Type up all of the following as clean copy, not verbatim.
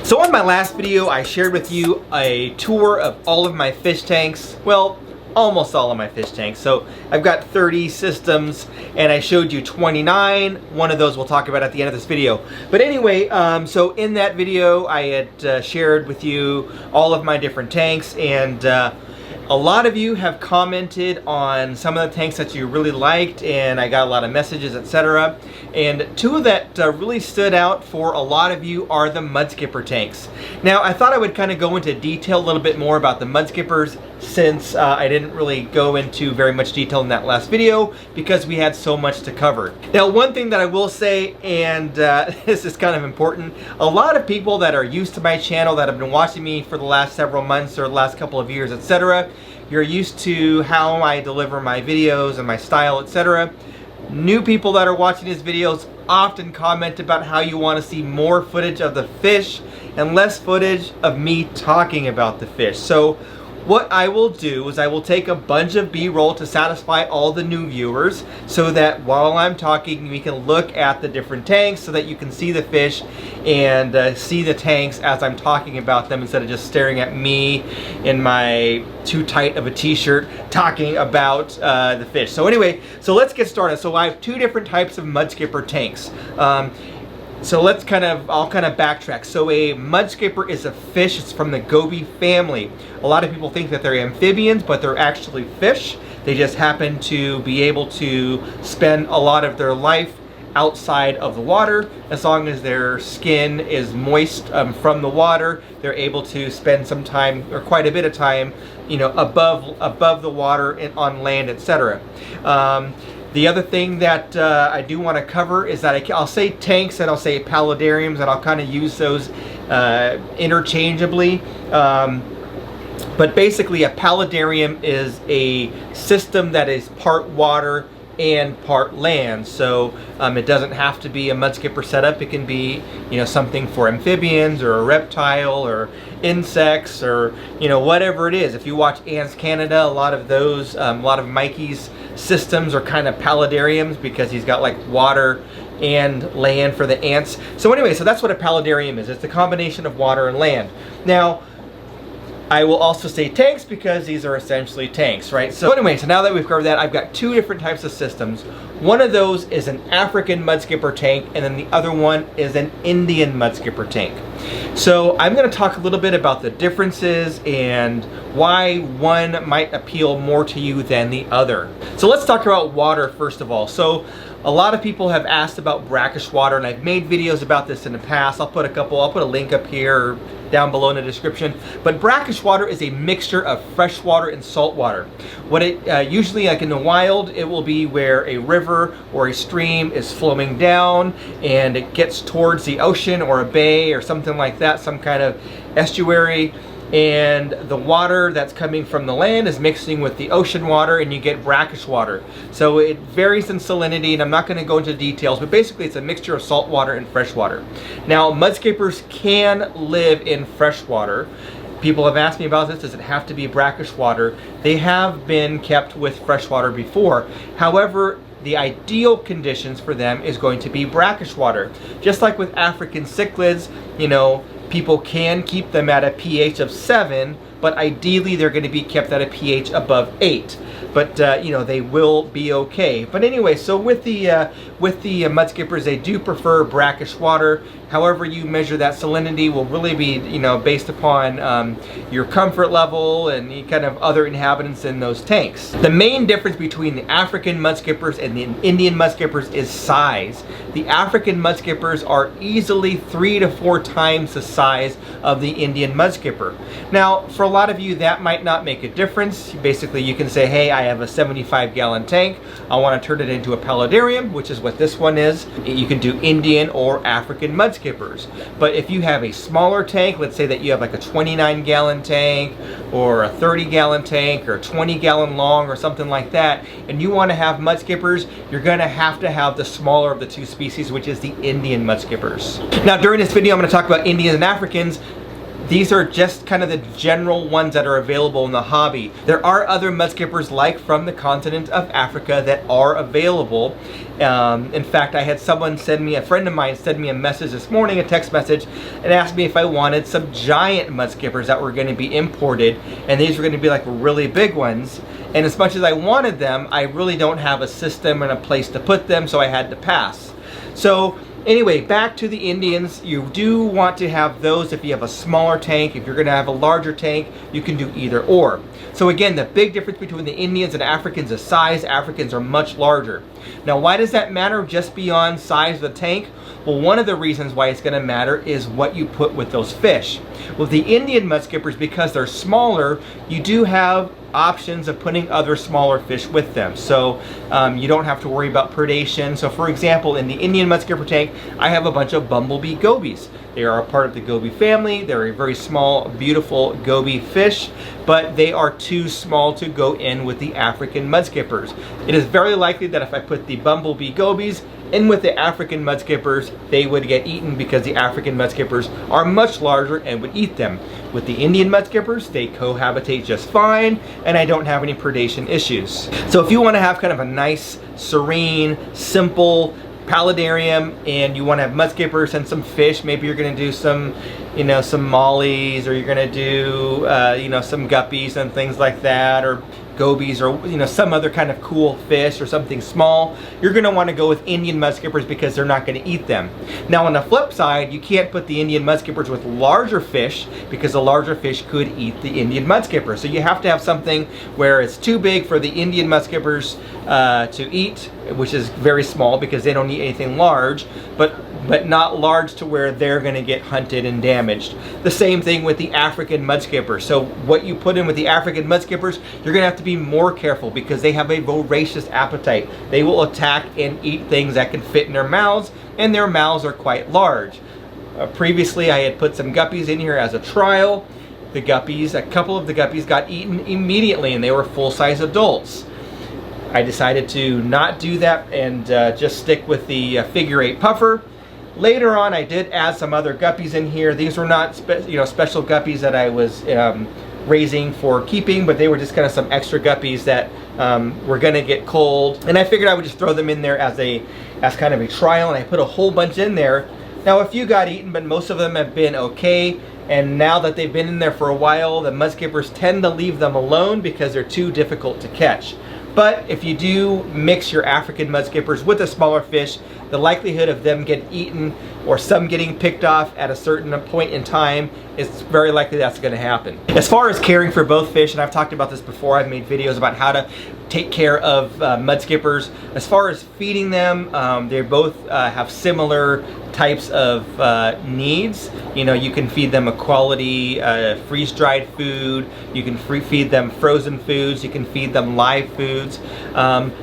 So on my last video, I shared with you a tour of all of my fish tanks. Well, almost all of my fish tanks. So I've got 30 systems and I showed you 29. One of those we'll talk about at the end of this video. But anyway, so in that video, I had shared with you all of my different tanks, and a lot of you have commented on some of the tanks that you really liked, and I got a lot of messages, etc. And two that really stood out for a lot of you are the MUDSKIPPER tanks. Now, I thought I would kind of go into detail a little bit more about the MUDSKIPPERs, since I didn't really go into very much detail in that last video because we had so much to cover. Now, one thing that I will say, and this is kind of important, a lot of people that are used to my channel, that have been watching me for the last several months or the last couple of years, etc., you're used to how I deliver my videos and my style, etc. New people that are watching these videos often comment about how you want to see more footage of the fish and less footage of me talking about the fish. So what I will do is I will take a bunch of B-roll to satisfy all the new viewers, so that while I'm talking we can look at the different tanks so that you can see the fish and see the tanks as I'm talking about them, instead of just staring at me in my too tight of a t-shirt talking about the fish. So anyway, so let's get started. So I have two different types of MUDSKIPPER tanks. So I'll kind of backtrack. So a MUDSKIPPER is a fish. It's from the goby family. A lot of people think that they're amphibians, but they're actually fish. They just happen to be able to spend a lot of their life outside of the water. As long as their skin is moist from the water, they're able to spend some time, or quite a bit of time, you know, above the water and on land, etc. The other thing that I do want to cover is that I'll say tanks and I'll say paludariums, and I'll kind of use those interchangeably. But basically a paludarium is a system that is part water and part land. So it doesn't have to be a MUDSKIPPER setup. It can be, you know, something for amphibians or a reptile or insects, or, you know, whatever it is. If you watch Ants Canada, a lot of those, a lot of Mikey's systems are kind of paludariums because he's got like water and land for the ants. So anyway, so that's what a paludarium is. It's a combination of water and land. Now, I will also say tanks because these are essentially tanks, right? So anyway, so now that we've covered that, I've got two different types of systems. One of those is an African MUDSKIPPER tank, and then the other one is an Indian MUDSKIPPER tank. So I'm going to talk a little bit about the differences and why one might appeal more to you than the other. So let's talk about water first of all. So a lot of people have asked about brackish water, and I've made videos about this in the past. I'll put a link up here or down below in the description. But brackish water is a mixture of fresh water and salt water. What it usually, like in the wild, it will be where a river or a stream is flowing down and it gets towards the ocean or a bay or something like that, some kind of estuary, and the water that's coming from the land is mixing with the ocean water, and you get brackish water. So it varies in salinity, and I'm not going to go into details, but basically it's a mixture of salt water and fresh water. Now, MUDSKIPPERs can live in fresh water. People have asked me about this. Does it have to be brackish water? They have been kept with fresh water before. However, the ideal conditions for them is going to be brackish water. Just like with African cichlids, you know, people can keep them at a pH of 7, but ideally they're going to be kept at a pH above 8. But you know, they will be okay. But anyway, so with the MUDSKIPPERs, they do prefer brackish water. However you measure that salinity will really be, you know, based upon your comfort level and kind of other inhabitants in those tanks. The main difference between the African MUDSKIPPERs and the Indian MUDSKIPPERs is size. The African MUDSKIPPERs are easily 3 to 4 times the size of the Indian MUDSKIPPER. Now, for a lot of you, that might not make a difference. Basically, you can say, hey, I have a 75-gallon tank. I want to turn it into a paludarium, which is what what this one is. You can do Indian or African mudskippers. But if you have a smaller tank, let's say that you have like a 29-gallon tank or a 30-gallon tank or a 20-gallon long or something like that, and you want to have mudskippers, you're going to have the smaller of the two species, which is the Indian mudskippers. Now during this video I'm going to talk about Indians and Africans. These are just kind of the general ones that are available in the hobby. There are other mudskippers like from the continent of Africa that are available. In fact, I had a friend of mine send me a message this morning, a text message, and asked me if I wanted some giant mudskippers that were going to be imported, and these were going to be like really big ones. And as much as I wanted them, I really don't have a system and a place to put them, so I had to pass. So anyway, back to the Indians. You do want to have those if you have a smaller tank. If you're going to have a larger tank, you can do either or. So again, the big difference between the Indians and Africans is size. Africans are much larger. Now, why does that matter just beyond size of the tank? Well, one of the reasons why it's going to matter is what you put with those fish. With the Indian mudskippers, because they're smaller, you do have options of putting other smaller fish with them, so you don't have to worry about predation. So for example, in the Indian mudskipper tank, I have a bunch of bumblebee gobies. They are a part of the goby family. They're a very small, beautiful goby fish, but they are too small to go in with the African mudskippers. It is very likely that if I put the bumblebee gobies in with the African mudskippers, they would get eaten because the African mudskippers are much larger and would eat them. With the Indian mudskippers, they cohabitate just fine, and I don't have any predation issues. So if you want to have kind of a nice, serene, simple paludarium, and you want to have mudskippers and some fish, maybe you're going to do some, some mollies, or you're going to do, some guppies and things like that, or gobies, or some other kind of cool fish or something small, you're going to want to go with Indian mudskippers because they're not going to eat them. Now on the flip side, you can't put the Indian mudskippers with larger fish because the larger fish could eat the Indian mudskipper. So you have to have something where it's too big for the Indian mudskippers to eat, which is very small because they don't eat anything large, but not large to where they're going to get hunted and damaged. The same thing with the African mudskipper. So what you put in with the African mudskippers, you're going to have to be more careful because they have a voracious appetite. They will attack and eat things that can fit in their mouths, and their mouths are quite large. Previously, I had put some guppies in here as a trial. A couple of the guppies got eaten immediately, and they were full-size adults. I decided to not do that and just stick with the figure 8 puffer. Later on, I did add some other guppies in here. These were not special guppies that I was raising for keeping, but they were just kind of some extra guppies that were going to get cold. And I figured I would just throw them in there as kind of a trial, and I put a whole bunch in there. Now a few got eaten, but most of them have been okay. And now that they've been in there for a while, the mudskippers tend to leave them alone because they're too difficult to catch. But if you do mix your African mudskippers with a smaller fish, the likelihood of them getting eaten or some getting picked off at a certain point in time, it's very likely that's going to happen. As far as caring for both fish, and I've talked about this before, I've made videos about how to take care of mudskippers. As far as feeding them, they both have similar types of needs. You can feed them a quality freeze-dried food. You can feed them frozen foods. You can feed them live foods.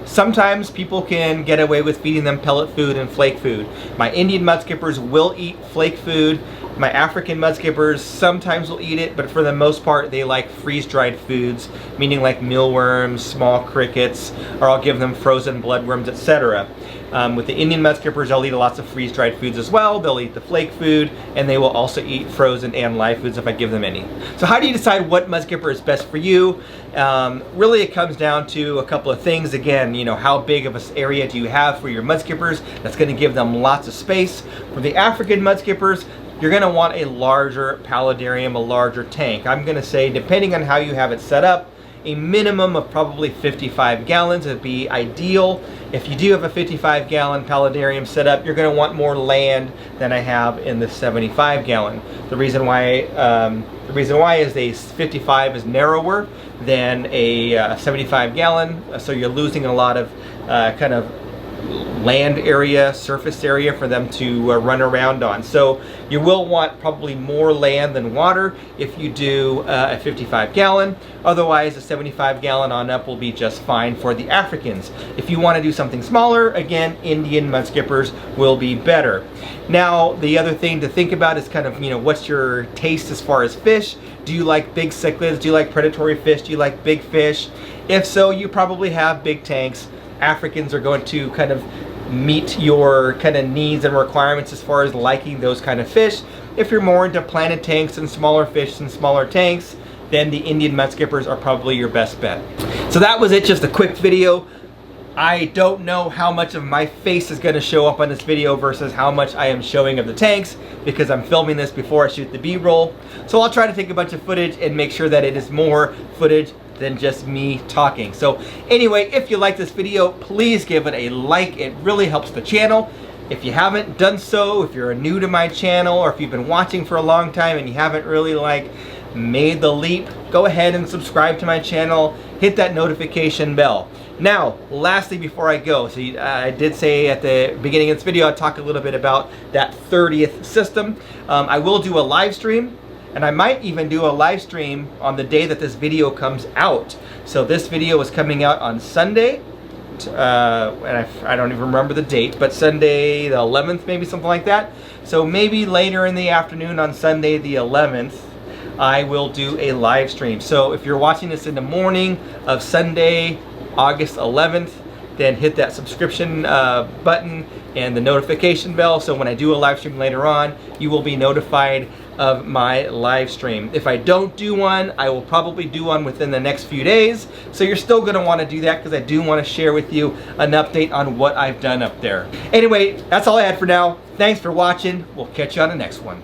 Sometimes people can get away with feeding them pellet food and flake food. My Indian mudskippers will eat flake food. My African mudskippers sometimes will eat it, but for the most part they like freeze-dried foods, meaning like mealworms, small crickets, or I'll give them frozen bloodworms, etc. With the Indian mudskippers, they'll eat lots of freeze-dried foods as well. They'll eat the flake food, and they will also eat frozen and live foods if I give them any. So how do you decide what mudskipper is best for you? Really it comes down to a couple of things. Again, how big of an area do you have for your mudskippers? That's going to give them lots of space. For the African mudskippers, you're going to want a larger paludarium, a larger tank. I'm going to say, depending on how you have it set up, a minimum of probably 55 gallons would be ideal. If you do have a 55-gallon paludarium set up, you're going to want more land than I have in the 75-gallon. The reason why is a 55 is narrower than a 75-gallon, so you're losing a lot of kind of land area, surface area for them to run around on. So you will want probably more land than water if you do a 55 gallon. Otherwise, a 75 gallon on up will be just fine for the Africans. If you want to do something smaller, again, Indian mudskippers will be better. Now, the other thing to think about is kind of, you know, what's your taste as far as fish? Do you like big cichlids? Do you like predatory fish? Do you like big fish? If so, you probably have big tanks. Africans are going to kind of meet your kind of needs and requirements as far as liking those kind of fish. If you're more into planted tanks and smaller fish and smaller tanks, then the Indian mudskippers are probably your best bet. So that was it, just a quick video. I don't know how much of my face is going to show up on this video versus how much I am showing of the tanks, because I'm filming this before I shoot the B-roll. So I'll try to take a bunch of footage and make sure that it is more footage than just me talking. So anyway, if you like this video, please give it a like. It really helps the channel. If you haven't done so, if you're new to my channel, or if you've been watching for a long time and you haven't really made the leap, go ahead and subscribe to my channel, hit that notification bell. Now, lastly, before I go, so I did say at the beginning of this video, I'd talk a little bit about that 30th system. I will do a live stream, and I might even do a live stream on the day that this video comes out. So this video is coming out on Sunday, and I don't even remember the date, but Sunday the 11th, maybe something like that. So maybe later in the afternoon on Sunday the 11th, I will do a live stream. So if you're watching this in the morning of Sunday, August 11th, then hit that subscription button and the notification bell, so when I do a live stream later on, you will be notified of my live stream. If I don't do one, I will probably do one within the next few days, so you're still going to want to do that, because I do want to share with you an update on what I've done up there. Anyway, that's all I had for now. Thanks for watching. We'll catch you on the next one.